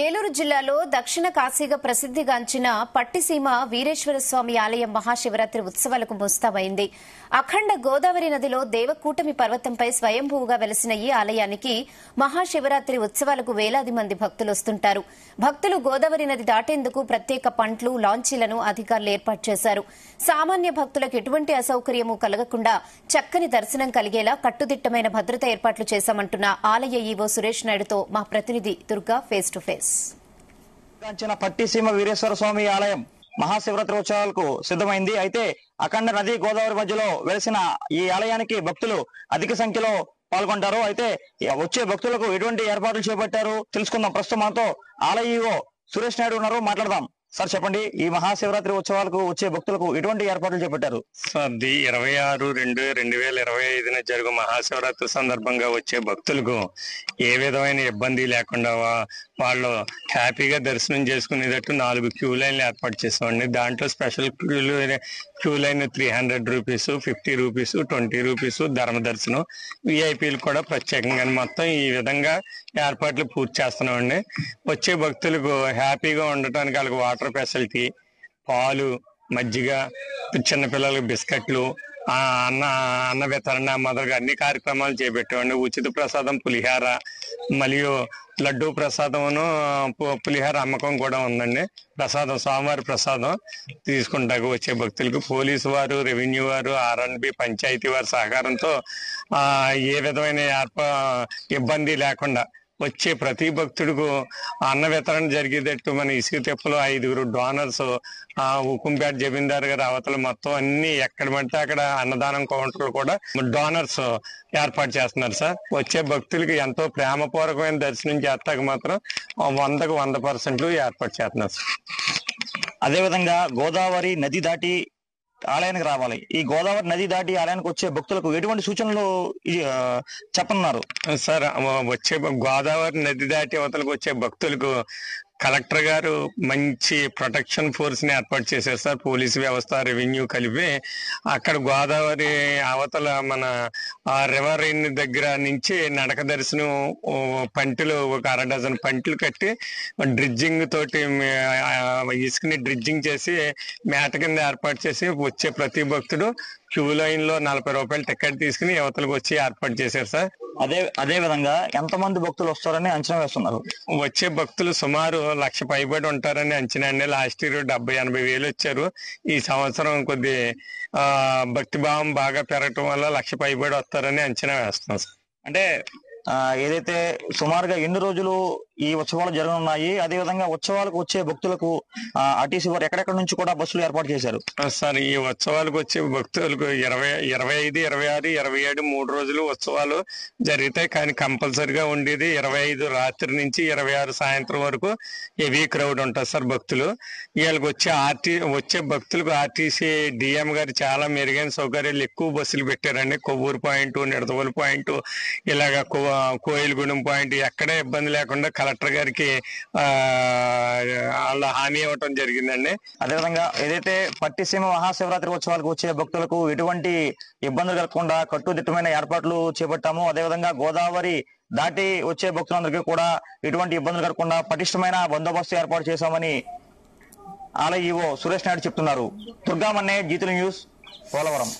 ఏలూరు జిల్లాలో దక్షిణ కాశీగా ప్రసిద్దిగాంచిన పట్టిసీమ వీరేశ్వర స్వామి ఆలయం మహాశివరాత్రి ఉత్సవాలకు ముస్తాబైంది. అఖండ గోదావరి నదిలో దేవకూటమి పర్వతంపై స్వయంభూగా వెలసిన ఈ ఆలయానికి మహాశివరాత్రి ఉత్సవాలకు వేలాది మంది భక్తులు వస్తుంటారు. భక్తులు గోదావరి నది దాటేందుకు ప్రత్యేక పంట్లు, లాంచీలను అధికారులు ఏర్పాటు చేశారు. సామాన్య భక్తులకు ఎటువంటి అసౌకర్యమూ కలగకుండా చక్కని దర్శనం కలిగేలా కట్టుదిట్టమైన భద్రతా ఏర్పాట్లు చేశామంటున్న ఆలయ ఈవో సురేష్ నాయుడుతో మా ప్రతినిధి Durga face to face. Pattiseema Veereswara Swamy ఆలయం మహాశివరాత్రి ఉత్సవాలకు సిద్ధమైంది. అయితే అఖండ నది గోదావరి మధ్యలో వెలిసిన ఈ ఆలయానికి భక్తులు అధిక సంఖ్యలో పాల్గొంటారు. అయితే వచ్చే భక్తులకు ఎటువంటి ఏర్పాట్లు చేపట్టారు తెలుసుకుందాం. ప్రస్తుతం మనతో ఆలయ ఈవో సురేష్ నాయుడు ఉన్నారు, మాట్లాడదాం. సార్ చెప్పండి, ఈ మహాశివరాత్రి ఉత్సవాలకు వచ్చే భక్తులకు ఎటువంటి ఏర్పాట్లు చేపట్టారు? సార్, 26/2/2025 జరుగు మహాశివరాత్రి సందర్భంగా వచ్చే భక్తులకు ఏ విధమైన ఇబ్బంది లేకుండా వాళ్ళు హ్యాపీగా దర్శనం చేసుకునేటట్టు 4 క్యూ లైన్లు ఏర్పాటు చేస్తామండి. దాంట్లో special queue line 300 rupees, 50 rupees, 20 rupees ధర్మ దర్శనం, విఐపీలు కూడా ప్రత్యేకంగా మొత్తం ఈ విధంగా ఏర్పాట్లు పూర్తి చేస్తున్నామండి. వచ్చే భక్తులకు హ్యాపీగా ఉండటానికి వాళ్ళకి వాటర్ ఫెసిలిటీ, పాలు, మజ్జిగ, చిన్నపిల్లలకు బిస్కెట్లు, అన్న వితరణ మొదలుగా అన్ని కార్యక్రమాలు చేపట్టామండి. ఉచిత ప్రసాదం పులిహార మరియు లడ్డూ ప్రసాదమును పులిహార అమ్మకం కూడా ఉందండి. ప్రసాదం స్వామివారి ప్రసాదం తీసుకుంటాకు వచ్చే భక్తులకు పోలీసు వారు, రెవెన్యూ వారు, ఆర్ఎండ్బి, పంచాయతీ వారి సహకారంతో ఏ విధమైన ఇబ్బంది లేకుండా వచ్చే ప్రతి భక్తుడికి అన్న వితరణ జరిగేటట్టు మన ఇసుక తెప్పలో 5 డోనర్స్, ఉక్కుంపేట జమీందారు గారి అవతల మొత్తం అన్ని ఎక్కడ పడితే అక్కడ అన్నదానం కౌంటర్లు కూడా డోనర్స్ ఏర్పాటు చేస్తున్నారు. సార్, వచ్చే భక్తులకి ఎంతో ప్రేమపూర్వకమైన దర్శనం చేస్తాక మాత్రం 100కు 100% ఏర్పాటు చేస్తున్నారు. అదేవిధంగా గోదావరి నది దాటి ఆలయానికి రావాలి. ఈ గోదావరి నది దాటి ఆలయానికి వచ్చే భక్తులకు ఎటువంటి సూచనలు చెప్పనున్నారు? సార్, వచ్చే గోదావరి నది దాటి అవతలకు వచ్చే భక్తులకు కలెక్టర్ గారు మంచి ప్రొటెక్షన్ ఫోర్స్ ని ఏర్పాటు చేశారు. సార్, పోలీసు వ్యవస్థ, రెవెన్యూ కలిపి అక్కడ గోదావరి అవతల మన రివర్ దగ్గర నుంచి నడక దర్శనం పంటలు ఒక 1/2 డజన్ పంటలు కట్టి డ్రిడ్జింగ్ తోటి ఇసుకని డ్రిడ్జింగ్ చేసి మేట కింద ఏర్పాటు చేసి వచ్చే ప్రతి భక్తుడు క్యూ లైన్ లో 40 రూపాయలు టికెట్ తీసుకుని యువతలకు వచ్చి ఏర్పాటు చేశారు. సార్, అదే విధంగా ఎంతమంది భక్తులు వస్తారని అంచనా వేస్తున్నారు? వచ్చే భక్తులు సుమారు 1,00,000 పైబడి ఉంటారని అంచనా అండి. లాస్ట్ ఇయర్ 70-80 వేలు వచ్చారు. ఈ సంవత్సరం కొద్ది భక్తిభావం బాగా పెరగటం వల్ల 1,00,000 పైబడి వస్తారని అంచనా వేస్తున్నాం. సార్, అంటే ఏదైతే సుమారుగా ఎన్ని రోజులు ఈ ఉత్సవాలు జరగనున్నాయి, అదే విధంగా ఉత్సవాలకు వచ్చే భక్తులకు ఆర్టీసీ వారు ఎక్కడెక్కడ నుంచి కూడా బస్సులు ఏర్పాటు చేశారు? సార్, ఈ ఉత్సవాలకు వచ్చే భక్తులకు 25, 26, 27 3 రోజులు ఉత్సవాలు జరుగుతాయి. కానీ కంపల్సరిగా ఉండేది 25 రాత్రి నుంచి 26 సాయంత్రం వరకు హెవీ క్రౌడ్ ఉంటుంది. సార్, భక్తులు వీళ్ళకి వచ్చే భక్తులకు ఆర్టీసీ డిఎం గారు చాలా మెరుగైన సౌకర్యాలు, ఎక్కువ బస్సులు పెట్టారండి. కొవ్వూరు పాయింట్, నిడదవోలు పాయింట్, ఇలాగా కోయిలగూడెం పాయింట్ ఎక్కడే ఇబ్బంది లేకుండా కలెక్టర్ గారికి వాళ్ళ హామీ ఇవ్వటం జరిగిందండి. అదేవిధంగా ఏదైతే పట్టిసీమ మహాశివరాత్రి ఉత్సవాలకు వచ్చే భక్తులకు ఎటువంటి ఇబ్బందులు కలగకుండా కట్టుదిట్టమైన ఏర్పాట్లు చేపట్టాము. అదేవిధంగా గోదావరి దాటి వచ్చే భక్తులందరికీ కూడా ఎటువంటి ఇబ్బందులు కలగకుండా పటిష్టమైన బందోబస్తు ఏర్పాటు చేశామని ఆలయ ఈవో సురేష్ నాయుడు చెప్తున్నారు. దుర్గామన్నే, జీతుల న్యూస్, పోలవరం.